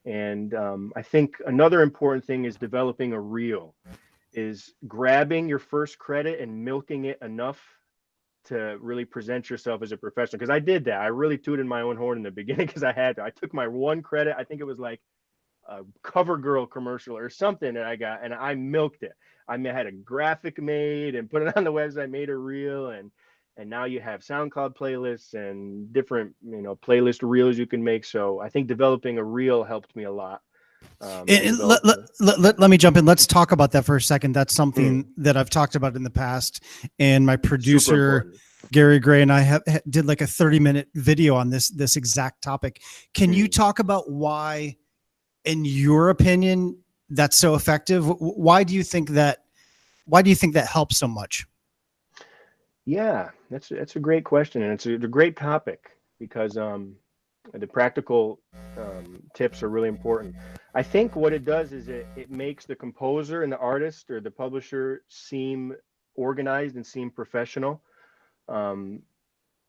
And I think another important thing is developing a reel, is grabbing your first credit and milking it enough to really present yourself as a professional. Because I did that. I really tooted my own horn in the beginning because I had to. I took my one credit. I think it was like a CoverGirl commercial or something that I got, and I milked it. Had a graphic made and put it on the website, made a reel, and now you have SoundCloud playlists and different playlist reels you can make. So I think developing a reel helped me a lot. And Let, developing. let me jump in. Let's talk about that for a second. That's Mm, something that I've talked about in the past. And my super producer, important. Gary Gray, and I did like a 30-minute video on this exact topic. Can you Mm. talk about why, in your opinion, that's so effective? Why do you think that helps so much? Yeah, that's a great question, and it's a great topic because the practical tips are really important. I think what it does is it makes the composer and the artist or the publisher seem organized and seem professional. Um,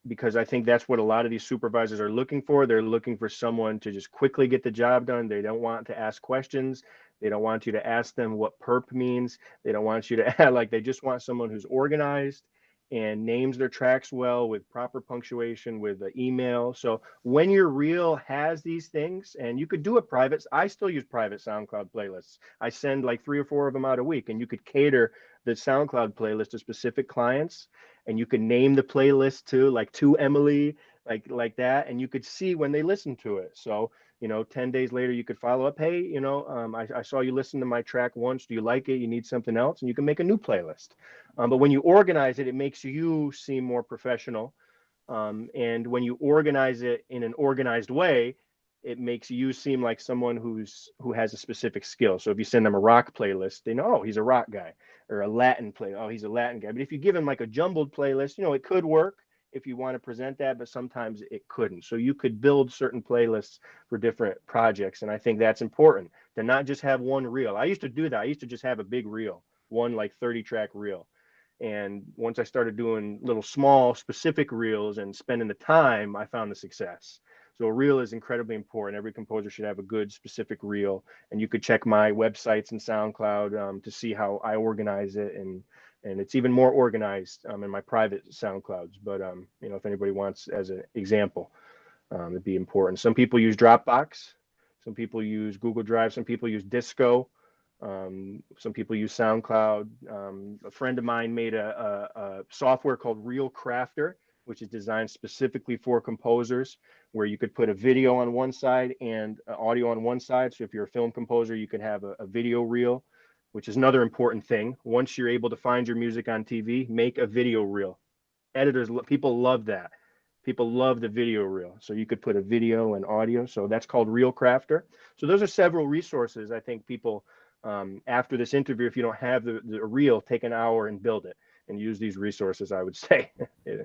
because I think that's what a lot of these supervisors are looking for. They're looking for someone to just quickly get the job done. They don't want to ask questions. They don't want you to ask them what perp means. They don't want you to add, like, they just want someone who's organized and names their tracks well with proper punctuation, with the email. So when your reel has these things, and you could do a private, I still use private SoundCloud playlists. I send like 3 or 4 of them out a week, and you could cater the SoundCloud playlist to specific clients, and you could name the playlist too, like to Emily, like that, and you could see when they listen to it. So 10 days later, you could follow up. Hey, I saw you listen to my track once. Do you like it? You need something else? And you can make a new playlist. But when you organize it, it makes you seem more professional. And when you organize it in an organized way, it makes you seem like someone who has a specific skill. So if you send them a rock playlist, they know, oh, he's a rock guy, or a Latin play, oh, he's a Latin guy. But if you give him like a jumbled playlist, it could work if you want to present that, but sometimes it couldn't. So you could build certain playlists for different projects, and I think that's important to not just have one reel. I used to do that. I used to just have a big reel, one like 30-track reel. And once I started doing little small specific reels and spending the time, I found the success. So a reel is incredibly important. Every composer should have a good specific reel. And you could check my websites and SoundCloud to see how I organize it. And it's even more organized in my private SoundClouds. But if anybody wants as an example, it'd be important. Some people use Dropbox. Some people use Google Drive. Some people use Disco. Some people use SoundCloud. A friend of mine made a software called Reel Crafter, which is designed specifically for composers, where you could put a video on one side and audio on one side. So if you're a film composer, you could have a video reel, which is another important thing. Once you're able to find your music on TV, make a video reel. Editors, people love that. People love the video reel. So you could put a video and audio. So that's called Reel Crafter. So those are several resources I think people, after this interview, if you don't have the reel, take an hour and build it and use these resources, I would say.